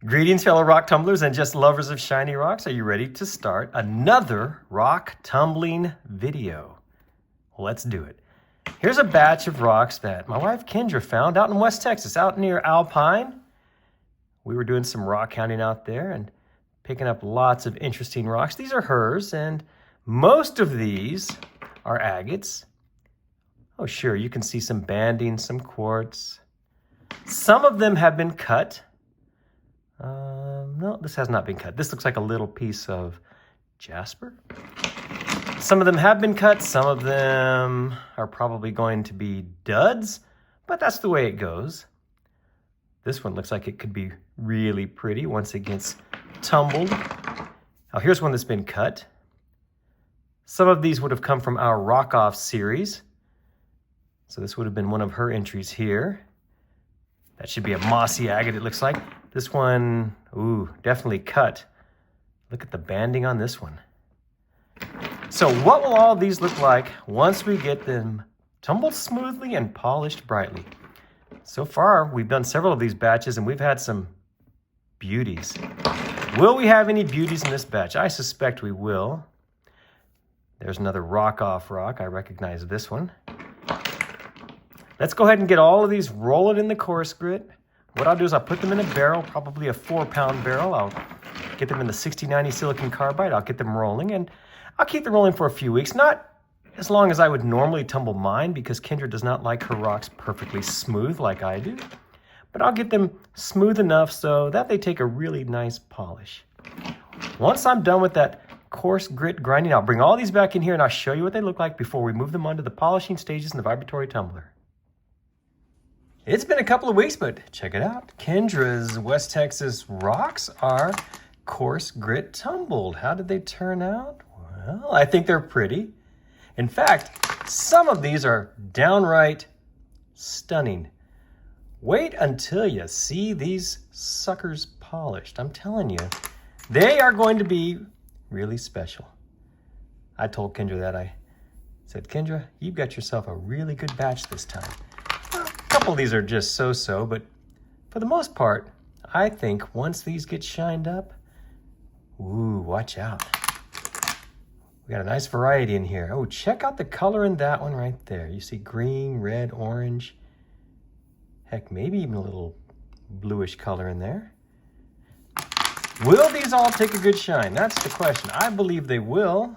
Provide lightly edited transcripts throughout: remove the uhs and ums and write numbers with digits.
Greetings, fellow rock tumblers and just lovers of shiny rocks. Are you ready to start another rock tumbling video? Let's do it. Here's a batch of rocks that my wife Kendra found out in West Texas, out near Alpine. We were doing some rock hounding out there and picking up lots of interesting rocks. These are hers, and most of these are agates. Oh, sure, you can see some banding, some quartz. Some of them have been cut. No, this has not been cut. This looks like a little piece of jasper. Some of them have been cut. Some of them are probably going to be duds, but that's the way it goes. This one looks like it could be really pretty once it gets tumbled. Now here's one that's been cut. Some of these would have come from our Rock Off series. So this would have been one of her entries here. That should be a mossy agate, it looks like. This one, ooh, definitely cut. Look at the banding on this one. So what will all of these look like once we get them tumbled smoothly and polished brightly? So far, we've done several of these batches and we've had some beauties. Will we have any beauties in this batch? I suspect we will. There's another Rock Off rock. I recognize this one. Let's go ahead and get all of these rolling in the coarse grit. What I'll do is I'll put them in a barrel, probably a 4-pound barrel. I'll get them in the 6090 silicon carbide. I'll get them rolling, and I'll keep them rolling for a few weeks. Not as long as I would normally tumble mine, because Kendra does not like her rocks perfectly smooth like I do. But I'll get them smooth enough so that they take a really nice polish. Once I'm done with that coarse grit grinding, I'll bring all these back in here and I'll show you what they look like before we move them onto the polishing stages in the vibratory tumbler. It's been a couple of weeks, but check it out. Kendra's West Texas rocks are coarse grit tumbled. How did they turn out? Well, I think they're pretty. In fact, some of these are downright stunning. Wait until you see these suckers polished. I'm telling you, they are going to be really special. I told Kendra that. I said, Kendra, you've got yourself a really good batch this time. A couple of these are just so-so, but for the most part, I think once these get shined up, ooh, watch out. We got a nice variety in here. Oh, check out the color in that one right there. You see green, red, orange. Heck, maybe even a little bluish color in there. Will these all take a good shine? That's the question. I believe they will.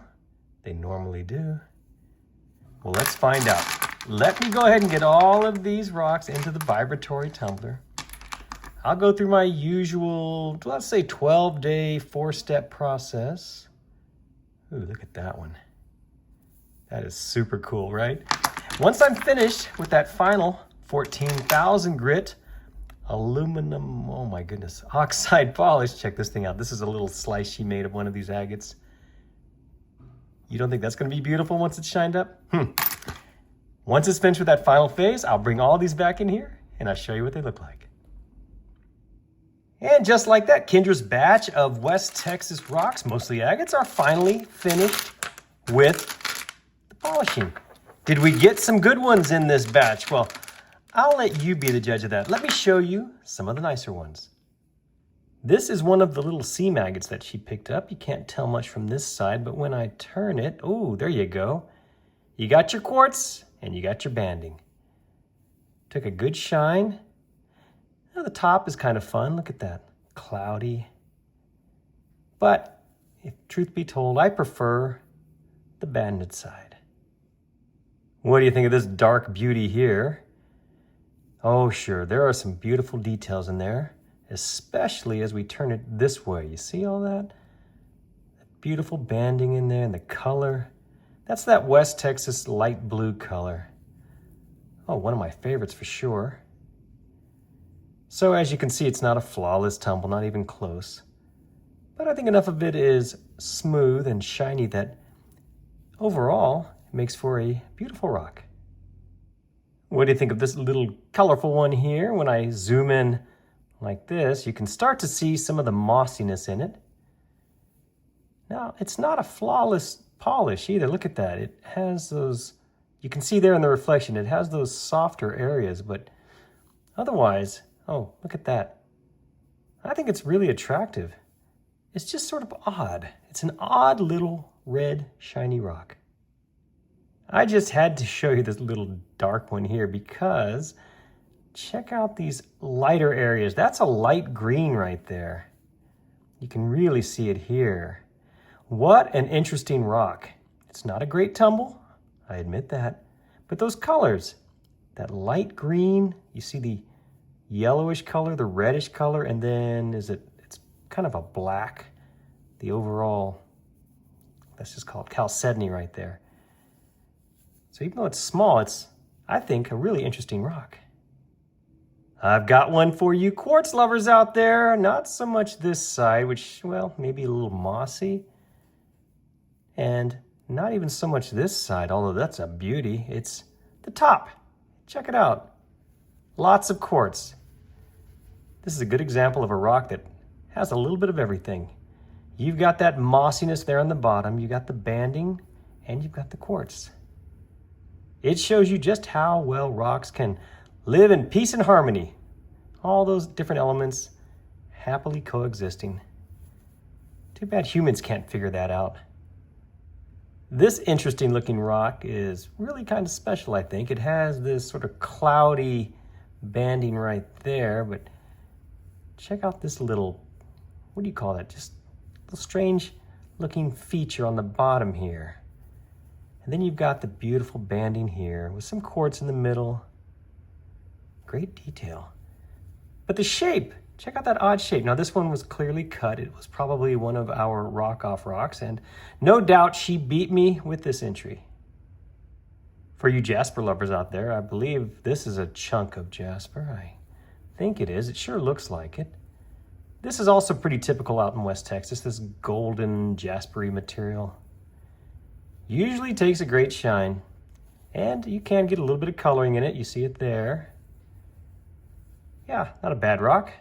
They normally do. Well, let's find out. Let me go ahead and get all of these rocks into the vibratory tumbler. I'll go through my usual, let's say 12-day, 4-step process. Ooh, look at that one. That is super cool, right? Once I'm finished with that final 14,000 grit aluminum, oh my goodness, oxide polish. Check this thing out. This is a little slice she made of one of these agates. You don't think that's going to be beautiful once it's shined up? Once it's finished with that final phase, I'll bring all these back in here and I'll show you what they look like. And just like that, Kendra's batch of West Texas rocks, mostly agates, are finally finished with the polishing. Did we get some good ones in this batch? Well, I'll let you be the judge of that. Let me show you some of the nicer ones. This is one of the little seam agates that she picked up. You can't tell much from this side, but when I turn it, oh, there you go. You got your quartz and you got your banding. Took a good shine. Now the top is kind of fun. Look at that, cloudy. But if truth be told, I prefer the banded side. What do you think of this dark beauty here? Oh, sure, there are some beautiful details in there, especially as we turn it this way. You see all that? That beautiful banding in there and the color. That's that West Texas light blue color. Oh, one of my favorites for sure. So as you can see, it's not a flawless tumble, not even close. But I think enough of it is smooth and shiny that overall it makes for a beautiful rock. What do you think of this little colorful one here? When I zoom in like this, you can start to see some of the mossiness in it. Now, it's not a flawless polish either. Look at that. It has those, you can see there in the reflection, it has those softer areas, but otherwise, oh, look at that. I think it's really attractive. It's just sort of odd. It's an odd little red shiny rock. I just had to show you this little dark one here because check out these lighter areas. That's a light green right there. You can really see it here. What an interesting rock. It's not a great tumble, I admit that, but those colors, that light green, you see the yellowish color, the reddish color, and then it's kind of a black, the overall, let's just call it chalcedony right there. So even though it's small, it's, I think, a really interesting rock. I've got one for you quartz lovers out there. Not so much this side, which, well, maybe a little mossy. And not even so much this side, although that's a beauty. It's the top. Check it out. Lots of quartz. This is a good example of a rock that has a little bit of everything. You've got that mossiness there on the bottom, you got the banding, and you've got the quartz. It shows you just how well rocks can live in peace and harmony. All those different elements happily coexisting. Too bad humans can't figure that out. This interesting looking rock is really kind of special, I think. It has this sort of cloudy banding right there, but check out this little, what do you call that? Just a little strange looking feature on the bottom here. And then you've got the beautiful banding here with some quartz in the middle. Great detail. But the shape, check out that odd shape. Now this one was clearly cut. It was probably one of our rock-off rocks, and no doubt she beat me with this entry. For you jasper lovers out there, I believe this is a chunk of jasper. I think it is. It sure looks like it. This is also pretty typical out in West Texas, this golden jaspery material. Usually takes a great shine, and you can get a little bit of coloring in it. You see it there. Yeah, not a bad rock.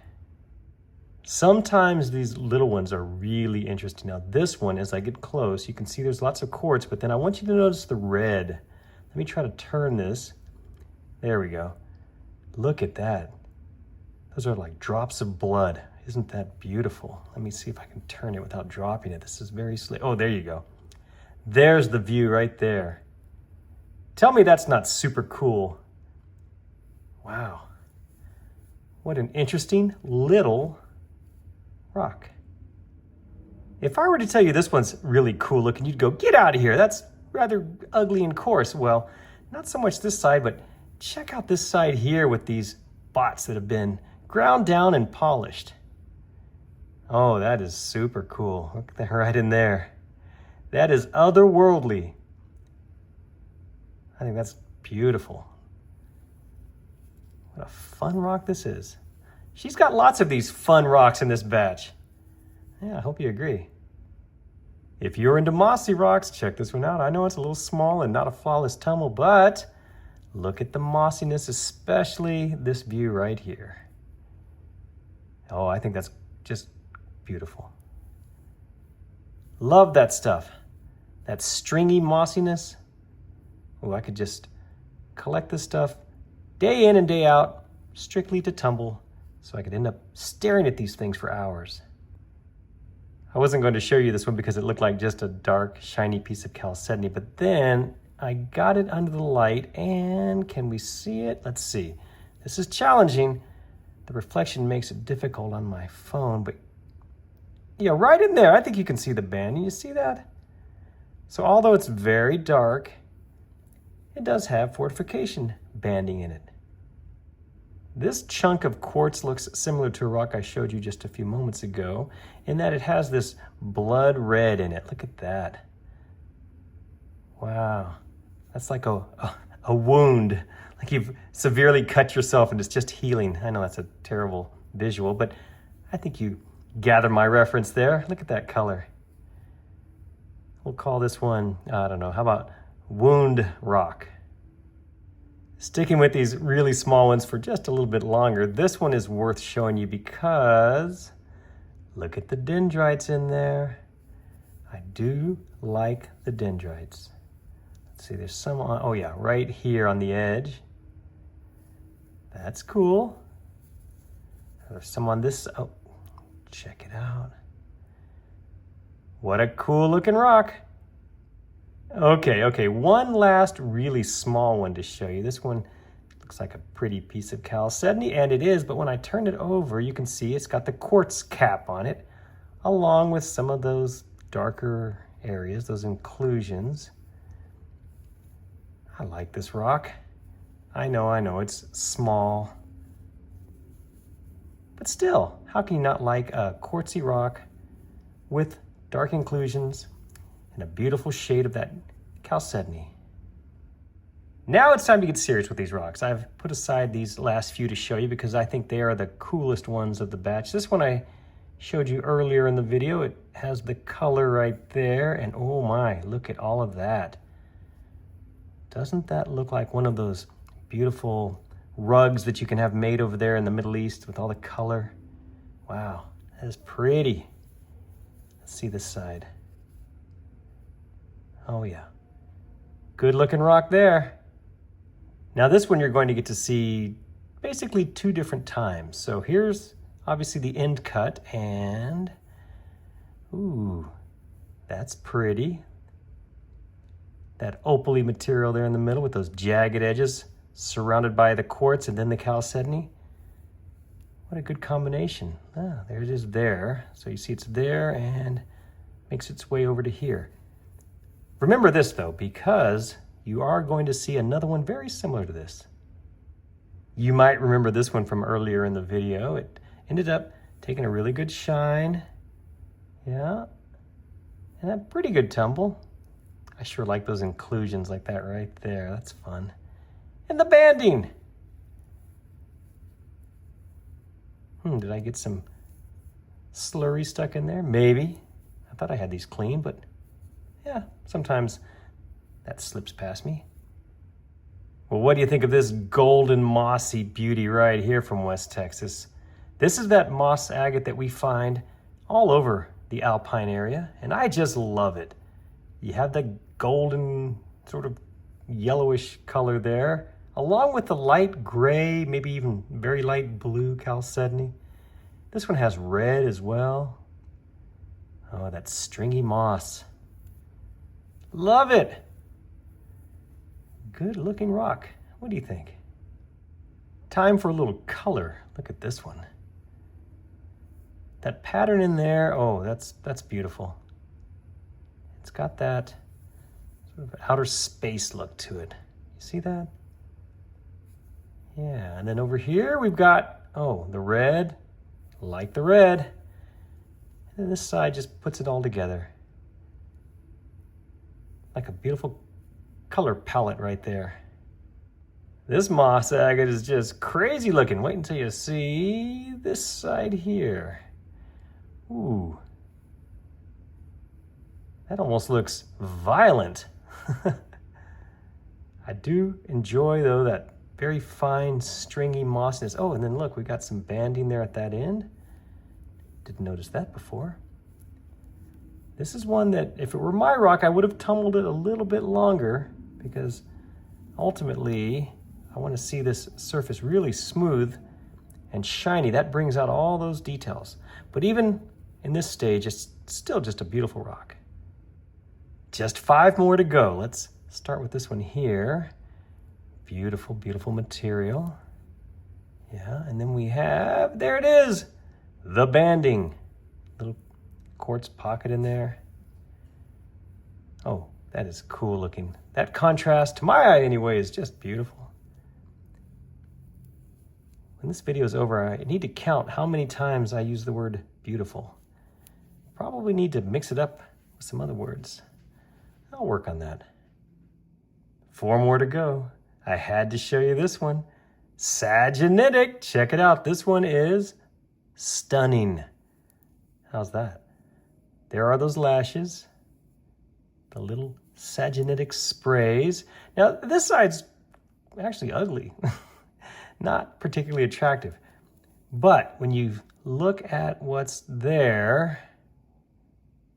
Sometimes these little ones are really interesting. Now this one, as I get close, you can see there's lots of quartz, but then I want you to notice the red. Let me try to turn this. There we go. Look at that. Those are like drops of blood. Isn't that beautiful? Let me see if I can turn it without dropping it. This is very slick. Oh, there you go. There's the view right there. Tell me that's not super cool. Wow. What an interesting little rock. If I were to tell you this one's really cool looking, you'd go, get out of here. That's rather ugly and coarse. Well, not so much this side, but check out this side here with these spots that have been ground down and polished. Oh, that is super cool. Look at that right in there. That is otherworldly. I think that's beautiful. What a fun rock this is. She's got lots of these fun rocks in this batch. Yeah, I hope you agree. If you're into mossy rocks, check this one out. I know it's a little small and not a flawless tumble, but look at the mossiness, especially this view right here. Oh, I think that's just beautiful. Love that stuff. That stringy mossiness. Oh, I could just collect this stuff day in and day out, strictly to tumble, so I could end up staring at these things for hours. I wasn't going to show you this one because it looked like just a dark, shiny piece of chalcedony, but then I got it under the light, and can we see it? Let's see. This is challenging. The reflection makes it difficult on my phone, but yeah, right in there, I think you can see the band. You see that? So although it's very dark, it does have fortification banding in it. This chunk of quartz looks similar to a rock I showed you just a few moments ago in that it has this blood red in it. Look at that. Wow. That's like a wound, like you've severely cut yourself and it's just healing. I know that's a terrible visual, but I think you gather my reference there. Look at that color. We'll call this one, I don't know, how about Wound Rock? Sticking with these really small ones for just a little bit longer, this one is worth showing you because look at the dendrites in there. I do like the dendrites. Let's see, there's some on, oh yeah, right here on the edge. That's cool. There's some on this, oh, it out. What a cool looking rock. Okay, one last really small one to show you. This one looks like a pretty piece of chalcedony, and it is, but when I turn it over, you can see it's got the quartz cap on it, along with some of those darker areas, those inclusions. I like this rock. I know, it's small. But still, how can you not like a quartzy rock with dark inclusions and a beautiful shade of that chalcedony? Now it's time to get serious with these rocks. I've put aside these last few to show you because I think they are the coolest ones of the batch. This one I showed you earlier in the video. It has the color right there, and oh my, look at all of that. Doesn't that look like one of those beautiful rugs that you can have made over there in the Middle East with all the color? Wow, that is pretty. Let's see this side. Oh yeah, good looking rock there. Now this one you're going to get to see basically two different times. So here's obviously the end cut, and ooh, that's pretty. That opaly material there in the middle with those jagged edges surrounded by the quartz and then the chalcedony. What a good combination. Ah, there it is there. So you see it's there and makes its way over to here. Remember this though, because you are going to see another one very similar to this. You might remember this one from earlier in the video. It ended up taking a really good shine. Yeah, and a pretty good tumble. I sure like those inclusions like that right there. That's fun. And the banding. Did I get some slurry stuck in there? Maybe. I thought I had these clean, but yeah, sometimes that slips past me. Well, what do you think of this golden mossy beauty right here from West Texas? This is that moss agate that we find all over the Alpine area, and I just love it. You have the golden sort of yellowish color there, along with the light gray, maybe even very light blue chalcedony. This one has red as well. Oh, that stringy moss. Love it. Good looking rock. What do you think? Time for a little color. Look at this one. That pattern in there, oh, that's beautiful. It's got that sort of outer space look to it. You see that? Yeah, and then over here we've got, oh, the red, like the red. And this side just puts it all together. Like a beautiful color palette right there. This moss agate is just crazy looking. Wait until you see this side here. Ooh. That almost looks violent. I do enjoy, though, that very fine, stringy mossness. Oh, and then look, we got some banding there at that end. Didn't notice that before. This is one that, if it were my rock, I would have tumbled it a little bit longer, because ultimately I want to see this surface really smooth and shiny. That brings out all those details. But even in this stage, it's still just a beautiful rock. Just 5 more to go. Let's start with this one here. Beautiful, beautiful material. Yeah, and then we have, there it is, the banding. Little quartz pocket in there. Oh, that is cool looking. That contrast, to my eye anyway, is just beautiful. When this video is over, I need to count how many times I use the word beautiful. Probably need to mix it up with some other words. I'll work on that. 4 more to go. I had to show you this one. Sagenitic, check it out. This one is stunning. How's that? There are those lashes, the little sagenitic sprays. Now, this side's actually ugly, not particularly attractive. But when you look at what's there,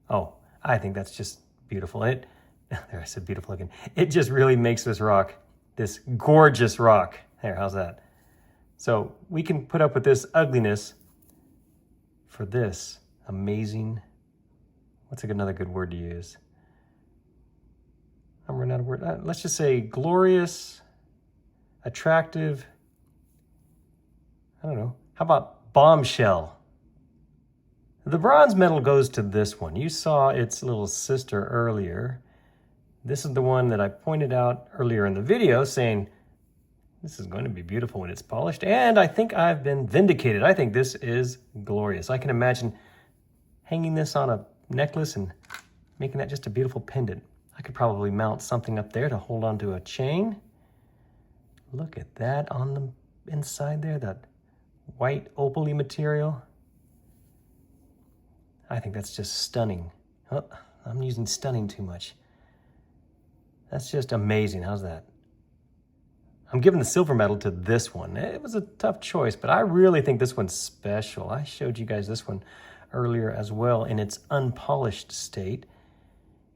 oh, I think that's just beautiful. There, I said beautiful looking. It just really makes this rock, this gorgeous rock. There, how's that? So we can put up with this ugliness for this amazing. What's another good word to use? I'm running out of words. Let's just say glorious, attractive. I don't know. How about bombshell? The bronze medal goes to this one. You saw its little sister earlier. This is the one that I pointed out earlier in the video saying, this is going to be beautiful when it's polished. And I think I've been vindicated. I think this is glorious. I can imagine hanging this on a necklace and making that just a beautiful pendant. I could probably mount something up there to hold onto a chain. Look at that on the inside there, that white opal-y material. I think that's just stunning. Oh, I'm using stunning too much. That's just amazing. How's that? I'm giving the silver medal to this one. It was a tough choice, but I really think this one's special. I showed you guys this one earlier as well in its unpolished state.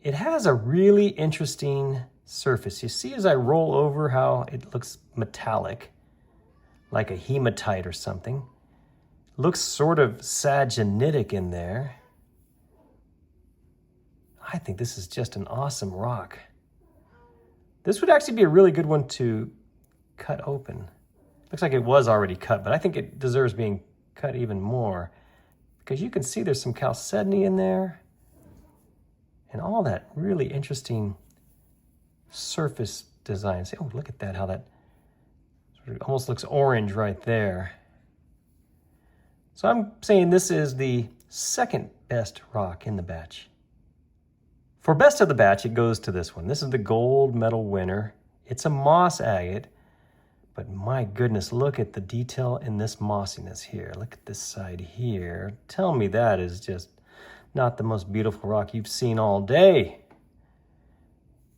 It has a really interesting surface. You see as I roll over how it looks metallic, like a hematite or something. Looks sort of sagenitic in there. I think this is just an awesome rock. This would actually be a really good one to cut open. Looks like it was already cut, but I think it deserves being cut even more because you can see there's some chalcedony in there and all that really interesting surface design. See, oh, look at that, how that sort of almost looks orange right there. So I'm saying this is the second best rock in the batch. For best of the batch, it goes to this one. This is the gold medal winner. It's a moss agate, but my goodness, look at the detail in this mossiness here. Look at this side here. Tell me that is just not the most beautiful rock you've seen all day.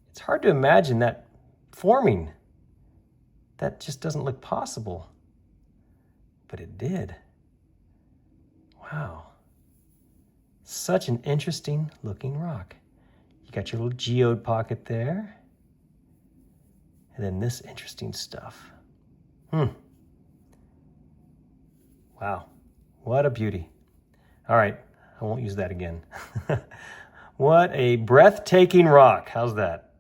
It's hard to imagine that forming. That just doesn't look possible, but it did. Wow. Such an interesting looking rock. You got your little geode pocket there. And then this interesting stuff. Wow, what a beauty. All right, I won't use that again. What a breathtaking rock. How's that?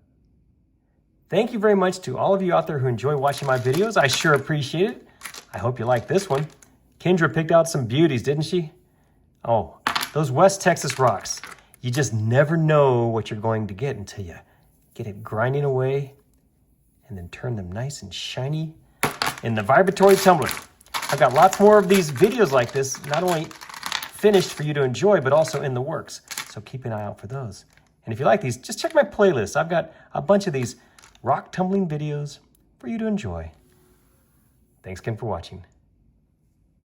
Thank you very much to all of you out there who enjoy watching my videos. I sure appreciate it. I hope you like this one. Kendra picked out some beauties, didn't she? Oh, those West Texas rocks. You just never know what you're going to get until you get it grinding away and then turn them nice and shiny in the vibratory tumbler. I've got lots more of these videos like this, not only finished for you to enjoy, but also in the works. So keep an eye out for those. And if you like these, just check my playlist. I've got a bunch of these rock tumbling videos for you to enjoy. Thanks again for watching.